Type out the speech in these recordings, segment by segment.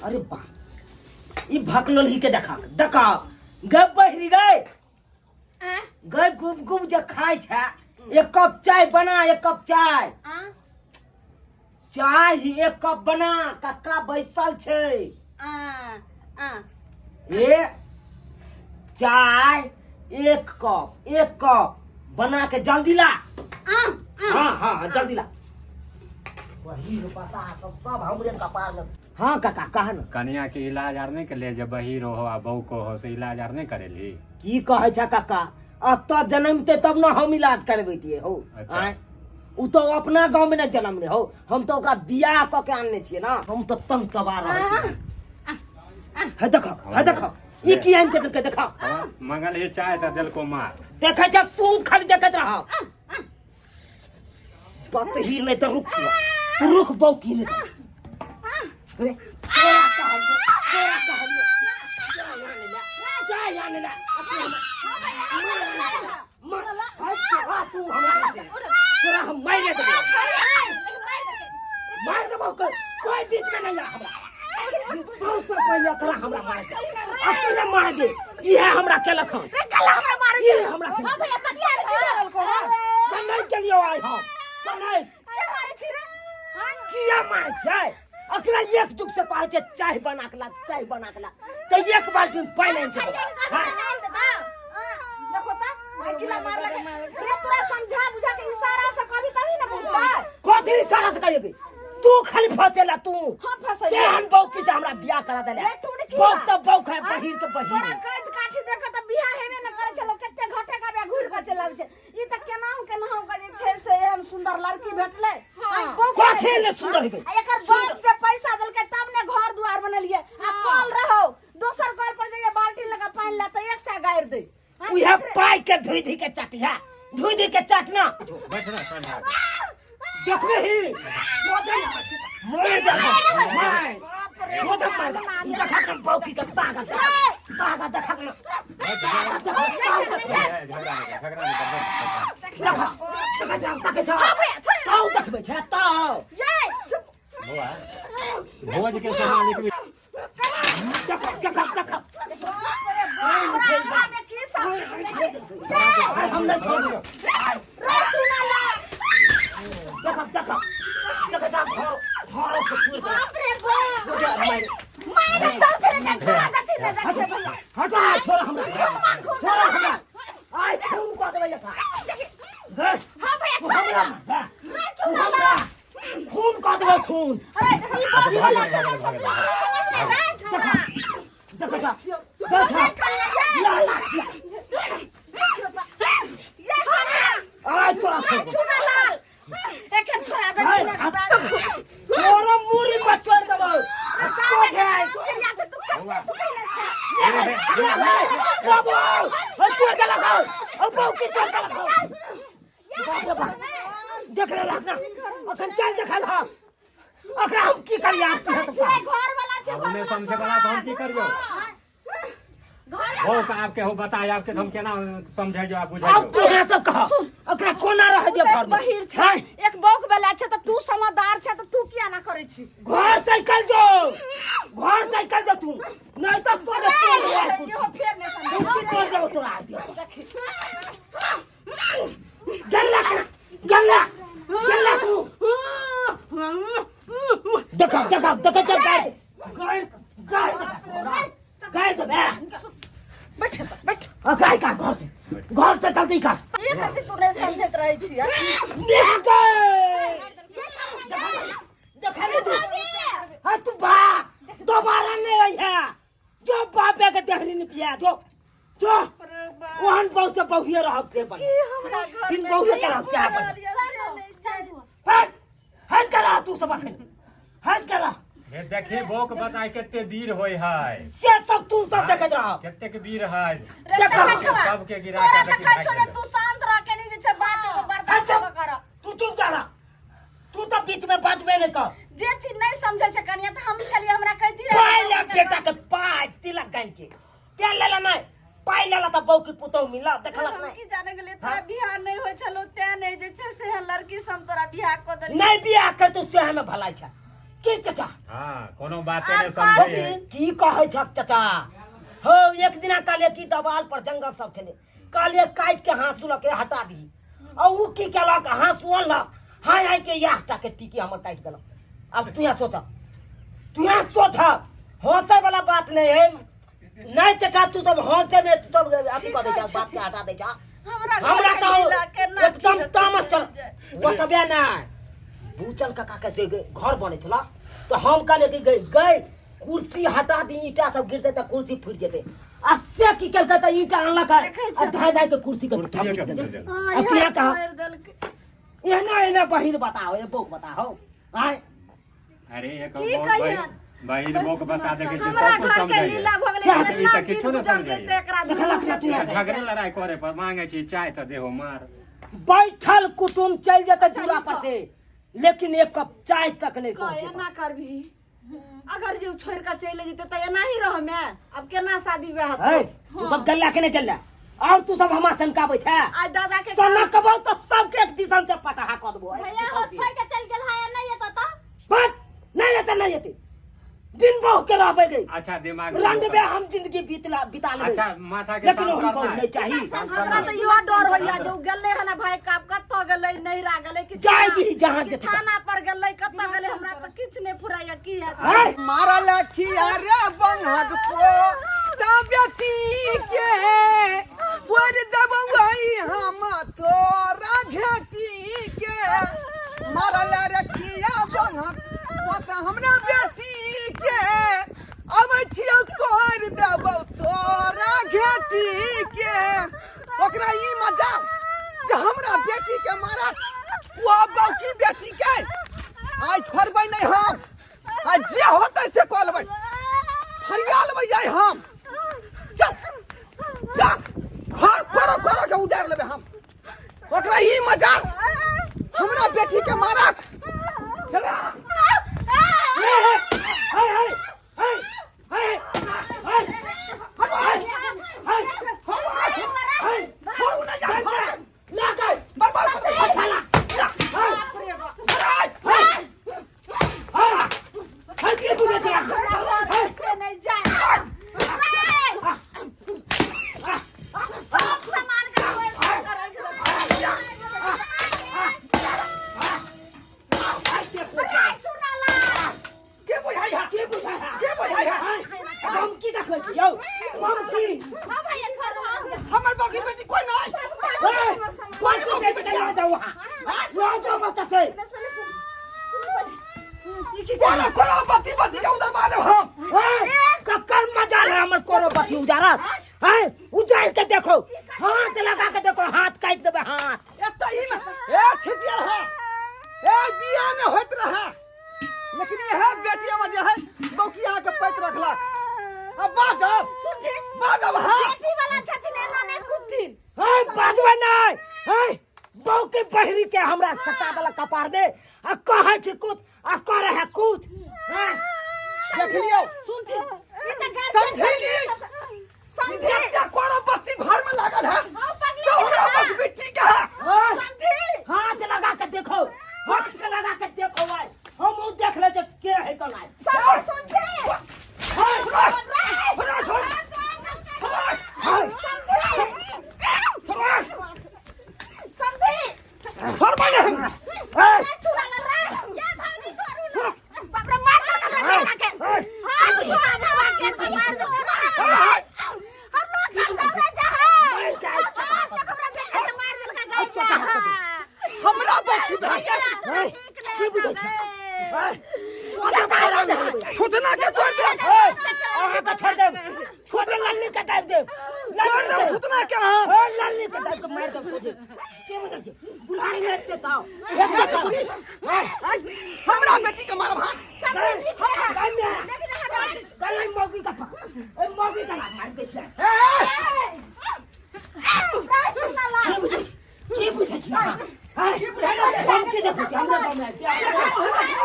अरे बा ई भकलोल ही के देखा देखा गए बहरी गए गए गुब गुब जे खाय छे एक कप चाय बना एक कप चाय चाय ही एक कप बना कक्का बैसल छे ए चाय एक कप बना के जल्दी ला हाँ जल्दी ला वही पता सब हमरे कपार में हाँ काका कहा न कन्या के इलाज आर नहीं कर ले जब बहिर हो आ बहू को हो से इलाज आर नहीं करेली की कहे छ काका अत जन्मते तब न हम इलाज करबैतिए हो आय उ तो अपना गांव में न जन्म ले हो हम तो ओकरा बियाह क के आनने छिए ना हम तो तम तबा रहे छी है देखो ई की आन के देखो मंगल ही चाय त दिल को मार देखे छ तू खाली देखत रह बात ही नहीं तो रुक बहु की नहीं कोई बीच में नहीं मार दे ये हमरा केलक ये हमरा समय के लिए आए हम समय किया मार छै अकरा एक जुग से कहे छै चाय बना के ला त एक बाल्टी पानी आन के हां देखो त अकेला मार लगे रे तोरा समझा बुझा के इशारा से कभी तभी न बुझबा कथि इशारा से कहेगी तू खाली फसेला तू हां फसे सेहन बहू के से हमरा बियाह करा देले बहू तो बहू है बहिर के बहिर कद काठी देख त बियाह हेबे न करे चलो कते घटे का बे घुर के चलावे छै ई त केनाहू के जे छै से हम सुंदर लड़की भेटले कथि ले सुंदर है एकर बाप जे पैसा देलके तब ने घर दुआर बनलिए आ कॉल रहो दोसर कॉल पर जे बाल्टी लगा पानी ला त 100 गाड़ दे उहे पाई के धुई के चाटिया धुई के चाटना देखबे ही देखा कर बहू की ताकत देखा देखबे छै ताऊ भोज के सामान निकली देखा हम नहीं छोड़ो देखा से पूरे बाप रे बाप मारे तो तेरे छोड़ा देती न देखे भैया हटा छोड़ा हमरा आय खून को देबे का हां भैया हमरा खून को देबे खून अरे ई बाबी वाला छोड़ा सब देखा आय तोरा छोड़ा लाल एक छोड़ा देती न तोरा मुरी पर छोड़ देबो तो जाय तू कहना छै बाबू छोड़ के लगाओ अब बाबू की छोड़ के लगाओ बाप रे बाप देख ले ना अखन चल देखल हा ओकरा हम की करिया घर वाला छै हमने समझे वाला तो हम की करियो हो का आपके हो बताय आपके हम केना समझे जो आप बुझाई अब तू है सब कह ओकरा कोना रह जे घर में बहिर छै एक बौक बेला छै त तू समझदार छै त तू किया ना करे छी घर साइकिल जो तू नहीं तो तोरे यो फेर ने समझ की कर दे तोरा गल्ला तू देखा गाय दे बैठ गाय का घर से जल्दी का ये खातिर तू नहीं समझत रही छी देखा तू हां तू बा दोबारा नहीं आई है जो बापे के देहरी नहीं पिया जो वहन बहुत से बहुए रहत से बन बिन बहुए के रहत से हट करा तू सब हट करा ये देखी बोक बताई केते वीर होय है से सब तू सब देखत रह केते के वीर है सब के गिरा के देखा तू शांत रह के नहीं जे छै बात को बर्दाश्त कर तू चुप जा तू तो बीच में बजबे नहीं कर जे चीज नहीं समझे छै कनिया त हम चलिए हमरा कहती रहे पहले बेटा के पाय तिलक गाय के क्या लेला नहीं पाई लेला त बहू की पुतौ मिला देखलक नहीं की जाने के लिए तोरा बियाह नहीं होय छलो ते नहीं जे छै से लड़की सम तोरा बियाह क देली नहीं बियाह कर तू से हमें भलाई छ की चाचा हां कोनो बाते ने समझे की कहै छ चाचा हो एक दिना काले की दवाल पर जंगल सब छले काले काट के हाँसू लके हटा दी और उ की केलक हाँसू अनलक हाय हाय के याहटा के टिकी हमर काट देलक अब तू यहाँ सोच हंसे वाला बात नहीं है नहीं चाचा तू सब हंसे में तू सब अथी कर दे जा बात के हटा दे जा हमरा तो एकदम तामस चल बतबे ना भूचल काका कैसे घर बने छला तो हम काले के गए कुर्सी हटा दी ईटा सब गिरते त कुर्सी फूट जेते अस्से की करके त ईटा अनला का धाय धाय के कुर्सी के थप दे अब तू कहा एना बहिर बताओ ए बोक बताओ आय अरे एक बहिर बोक बता दे के सब कुछ समझ ई त किछो न समझे झगड़े लड़ाई करे पर मांगे छी चाय त देहो मार बैठल कुटुम चल जते चूड़ा पर से लेकिन एक कप चाय तक नहीं पहुंचे ना करबी अगर जो छोड़ का चले जेते त एना ही रह मैं अब केना शादी ब्याह है तू सब गल्ला के नहीं गल्ला और तू सब हमा संकाबै छै आज दादा के सना कबौ तो सबके एक दिसन से पटाहा क देबो भैया हो छोड़ के चल गेल है नहीं येता त बस नहीं येते दिन बहु के रहबे गई अच्छा दिमाग रंग में हम जिंदगी बिता लेबे अच्छा माथा के लेकिन काम हमको करना नहीं चाहिए हमरा त युवा डर होइया जो गेले है ना भाई कब कत गेले नहिरा गेले कि जाय दी जहां जते थाना पर गेले कत गेले हमरा त किछ नहीं फुराया की है मारा लखिया रे बंहद को तबती के वर दबवाई हम तोरा घेटी के मारा लखिया बंहद पता हमरा बेटी के अब छियो तोर देबो तोरा घेटी के ओकरा ई मजा जे हमरा बेटी के मारा वो बाकी बेटी के आज छोड़बै नहीं हम आज जे होतै से कऽ लेबै हरिया लेबै आइ हम चल घर करो के उजाड़ लेबै हम ओकरा ई मजा हमरा बेटी के मारा चला हमर बाकी बेटी कोई नहीं कोई को बेटी चला जाओ वहां जाओ मत से कोरा बत्ती के उधर मारे हम कक्कर मजा है हमर कोरो बत्ती उजारा है उजाड़ के देखो हाथ लगा के देखो हाथ काट देबे हाथ एत ही में ए छिटिया है ए बिया ने होत रहा लेकिन ये है बेटी हमर जे है बौकिया के पैत रखला अब बाजब सुनथि बाजब हां बेटी वाला छथिन एना ने कुथिन है बाजबे नहीं है बौ के बहरी के हमरा सटा वाला कपार दे आ कहे छ कुछ आ करे है कुछ देख लियो सुनथि ई त घर समझे क्या कोरा बत्ती घर में लागल है तो हमरा बस बेटी का है हाथ लगा के देखो हाथ लगा के देखो भाई हम उ देख ले जे के है कल हमरा बेटी की बुझै छै फुटना के तो आहा का छोड़ दे छोटे लल्ली का टाइप दे लल्ली फुटना के हां लल्ली का टाइप मार दे सोचे के बुझै छै बुलारी लेते ताओ हमरा बेटी के मारब हां कल मौगी का मौगी का मार दे से के बुझै छै की बुझै हम के देखै छी हमरा गाम में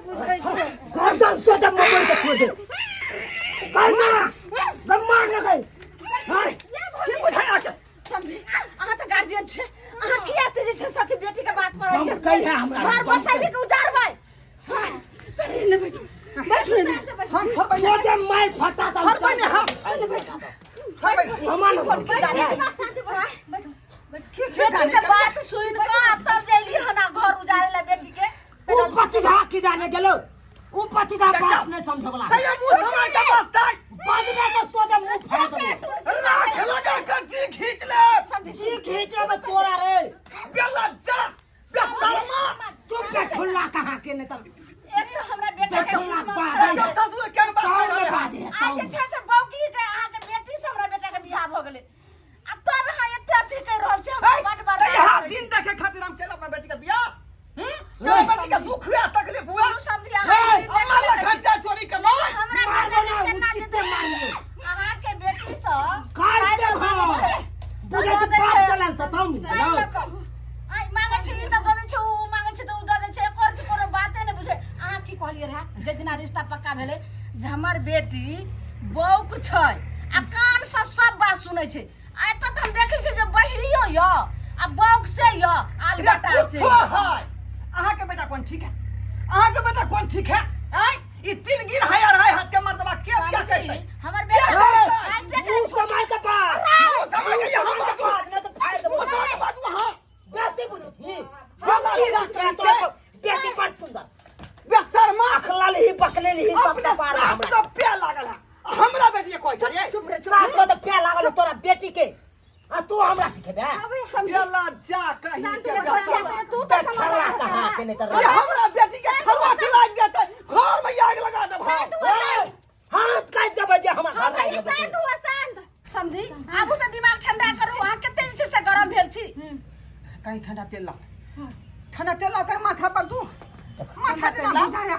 गर्दन सोचा मोबाइल के खोल दे कहना गम्मा न गई हां की बुझाया के गार्जियन छे अहाँ किया ते जे छे साथी बेटी के बात पर हम कही है हमरा घर बसाबी के उजारबै हां पहले ने बैठ ने हम सब सोचे मैं फटा था हर बने हम सब हमान शांति बढ़ा बैठो की बेटी के बात सुन के तब जइली हना घर उजारे ला बेटी के ऊ पतिधा की जाने गेलो ऊ पतिधा बात नहीं समझबला कहियो मुंह समार के बसतै बाद में तो सोचे मुंह फाड़ दे लाख लगा कर खींच ले जी खींच ले तोरा रे बेला जा बेशर्मा चुप के ठुल्ला कहां के ने तब एक तो हमरा बेटा के ठुल्ला बात ससुर के कौन बात बात है आज के छे से बौकी के अहाँ के बेटी से हमरा बेटा के बियाह भ गेलै आ तब अहाँ एते अथी कर रहल छी बट बार यहाँ दिन देखे खातिर हम केला अपना बेटी का बियाह मेरा बेटी का दुख हुआ तकलीफ हुआ समझिया हमारा खर्चा चोरी करना हमरा मार बेटा बना के ना उचित मारिए अहाँ के बेटी से काट दे भाव बुझे तो बाप चलन से थम आई मांगे छी त दे छै उ मांगे छी त उ दे छै एकर की कोनो बाते नै बुझे अहाँ की कहलियै रहा जे दिना रिश्ता पक्का भेलै जे हमर बेटी बौक छै आ कान से सब बात सुनै छै आ त हम देखै छी जे बहिरियो य आ बौक से य आल बेटा से है अहाँ के बेटा कौन ठीक है अहाँ के बेटा कौन ठीक है आई ई तीन गिर है यार हाथ के मर्दबा के क्या कहते हमर बेटा ऊ समय के पास समझ के यहाँ के पास ना तो फाड़ दे उसके बाद वहां वैसे बुझी हमारी बेटी पर सुंदर बेशर्मा अखलाल ही बकलेल ही सब अपने पार साथ हमरा तो प्यार लागल है हमरा बेटी कोई छे चुप रे साथ को तो प्यार लागल तोरा बेटी के आ तू हमरा सिखेबे अबे समझ बेला जा कहीं शांति के रखो तू तो समझ खड़ा कहां के नहीं ये हमरा बेटी के खलवा खिला देते घर में आग लगा दे भाई हाथ काट दे बजे हमरा घर आई शांत हुआ शांत समझी आबू तो दिमाग ठंडा करू अहाँ कते जे से गरम भेल छी कहीं ठंडा तेल ला ठंडा तेल ला कर माथा पर तू माथा तेल ला बुझाया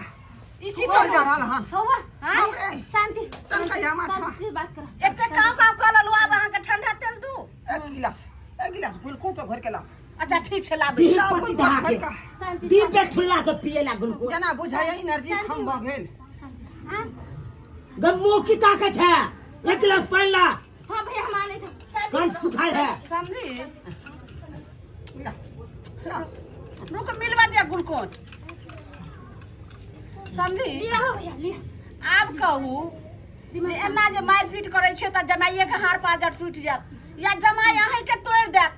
ई की बोल जा रहा हां हुआ हां हमरे शांति तनका या माथा शांति से बात कर एते काम कर ललु आब अहाँ के ठंडा तेल दू एक गिलास गुलको तो घर के ला अच्छा ठीक छै लाबे दी पति धा के शांति दी पे ठुल्ला के पिए ला गुलको जना बुझाया एनर्जी कम भ गेल हां गमो की ताकत है एक गिलास पानी ला हां भैया माने से कौन सुखाए है समझी ला रुक मिलवा दिया ग्लूकोज समझी लिया हो भैया लिया आब कहू जे एना जे मारि पीट करै छै त जमाइए के हार पाजर टूटि जायत या जमाई अहीं के तोड़ि देत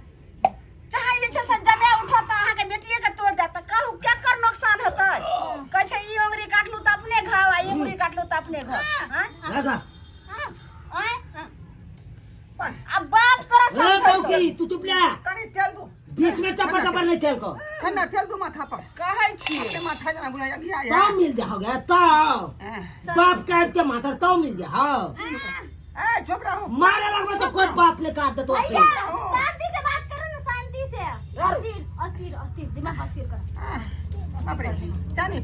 चाहे जे छै से जमाई उठत अहाँ के बेटिए के तोड़ि देत त कहू केकर नुकसान हेतै कहै छै ई उंगली काटलू त अपने घाव आ ई उंगली काटलू त अपने घाव हां लगा अब बाप तोरा ए समझै बौकी तू चुप ले कनी तेल दो बीच में टपर टपर नहीं तेल को ठंडा तेल दो माथा पर कहै छी के माथा जना बुझाया गया तो मिल जाओगे तो बाप काट के माथा तो मिल जाओ ए चुप रहो मारे लगमे तो कोई बाप ने काट दे तो भैया शांति से बात करो ना शांति से अस्थिर अस्थिर अस्थिर दिमाग अस्थिर करो बाप रे चानी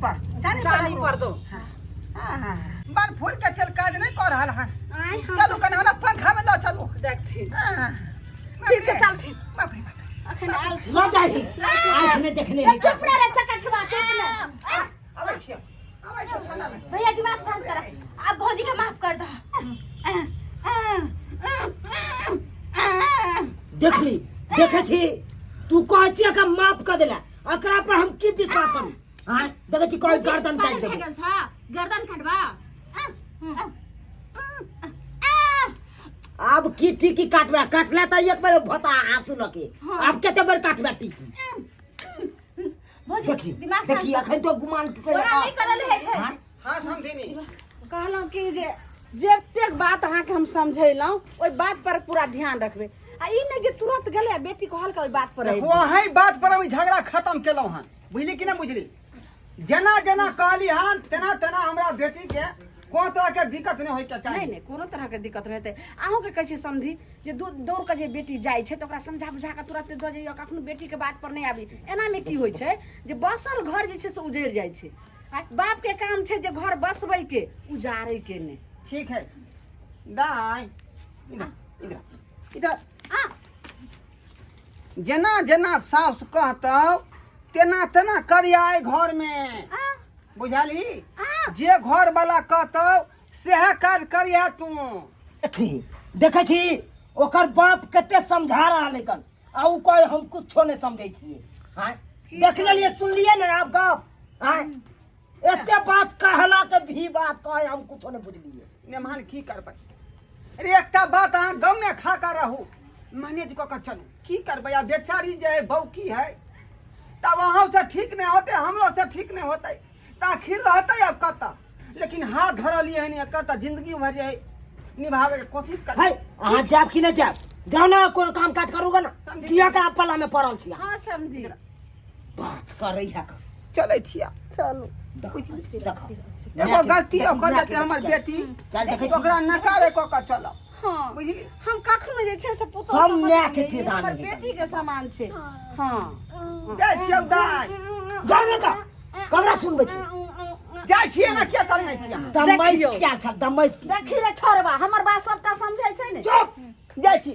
पर दो हां बाल फूल के तेल काज नहीं कर रहल है आई हम चलो कने हमरा पंखा में लो चलो देखथी हां ठीक से चलथी बाप रे अखन आयल छी ना जाए आंख में देखने नहीं चुप रह रे चकठवा चुप ना अबे छियो ठंडा में भैया दिमाग शांत करा आप भौजी का माफ कर दो देख ली देखे छी तू कह छी का माफ कर देला एकरा पर हम की विश्वास करू हां देखे छी कोई गर्दन काट दे गर्दन काटबा अब की टीकी काटबा काटला त एक बार भता आंसू लके अब केते बार काटबा टीकी देखी दिमाग देखी अखन तो गुमान टूटे ओरा नहीं करल है छै हां समझिनी कहलहुँ कि जे जतेक बात अहाँके हम समझेलहुँ ओहि बात पर पूरा ध्यान रखबै आ ई नहि जे तुरंत गेलै बेटी कहलकै ओहि बात पर वो है बात पर हम झगड़ा खत्म केलौ हन बुझली कि ना बुझली जना जना कहली हन तना तना हमरा बेटी के कोनो तरह के दिक्कत नहीं होय के नहीं चाहिए नहीं कोनो तरह के दिक्कत नहीं हेतै अहूँ के कहै छी समझी जे दौड़ के जे बेटी जाइ छै तऽ ओकरा समझा बुझा के तुरंत दऽ जइयो कखनो बेटी के बात पर नहीं आबी एना में की होइ छै जे बसल घर जे छै से उजड़ जाइ छै बाप के काम छै जे घर बसबै के उजाड़ै के नहीं ठीक है दाई इधर इधर इधर जना जना सास कहतौ तेना तेना करियाई घर में बुझाली जे घर वाला कहतौ सेह काज करिया तू देखे छी ओकर बाप कते समझा रहा लेकिन आ उ कहे हम कुछ नहीं समझे छिए। हां देख लिए सुन लिए ना आप गप। हां एते बात कहला के भी बात कहे हम कुछ नहीं बुझलिए। नेमान की करबै अरे एकटा बात अहाँ गाँव में खा कर रहू मैनेज कऽ चलू की करबै आ बेचारी जे बौकी है तब अहाँ से ठीक नहीं होते हमरो से ठीक नहीं होते त आखिर रहते अब कत लेकिन हाथ धरलिए है नहीं कत जिंदगी भर जे निभावे के कोशिश कर। है अहाँ जाब कि नहीं जाब जाओ ना कोई काम काज करूगा ना किया का पल्ला में पड़ल छी। हाँ समझी बात करई है का चले छिया चलो देखो एगो गलती ओकर जाते हमर बेटी चल देखै छी ओकरा नकारे कऽ के चलो। हाँ बुझली हम कखनो जे छै से पुतौ सब माय के किरदार हमर नहीं बेटी के समान छै। हाँ जाय छियौ दाय जाओ ना का ककरा सुनबै छी जाय छियै ना के तर नहीं छियै दमैस क्या छ दमैस की देखी रे छोरबा हमर बात सबटा समझै छै ने। चुप जाय छी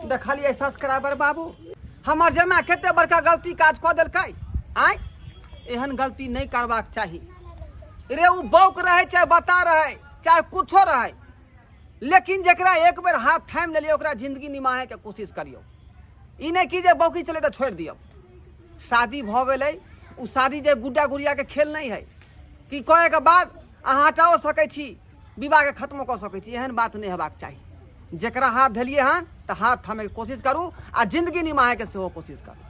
देखलिए सब्सक्राइबर बाबू हमर जमा कते बड़का गलती काज कऽ देलकै आय एहन गलती नहीं करबाक चाही रे। उ बौक रहे चाहे बता रहे चाहे कुछो रहे लेकिन जकरा एक बेर हाथ थाम लेलिए ओकरा जिंदगी निमाहे के कोशिश करियो। ई नहीं कि जे बौकी चले तो छोड़ दियो। शादी भ गेलै उ शादी जे गुड्डा गुड़िया के खेल नहीं है कि कहे के बाद अहाँ हटाओ सकै छी विवाह के खत्म कऽ सकै छी एहन बात नहीं हेबाक चाही। जकरा हाथ धलिए हन तो हाथ थामे के कोशिश करू आ जिंदगी निमाहे के सेहो कोशिश करू।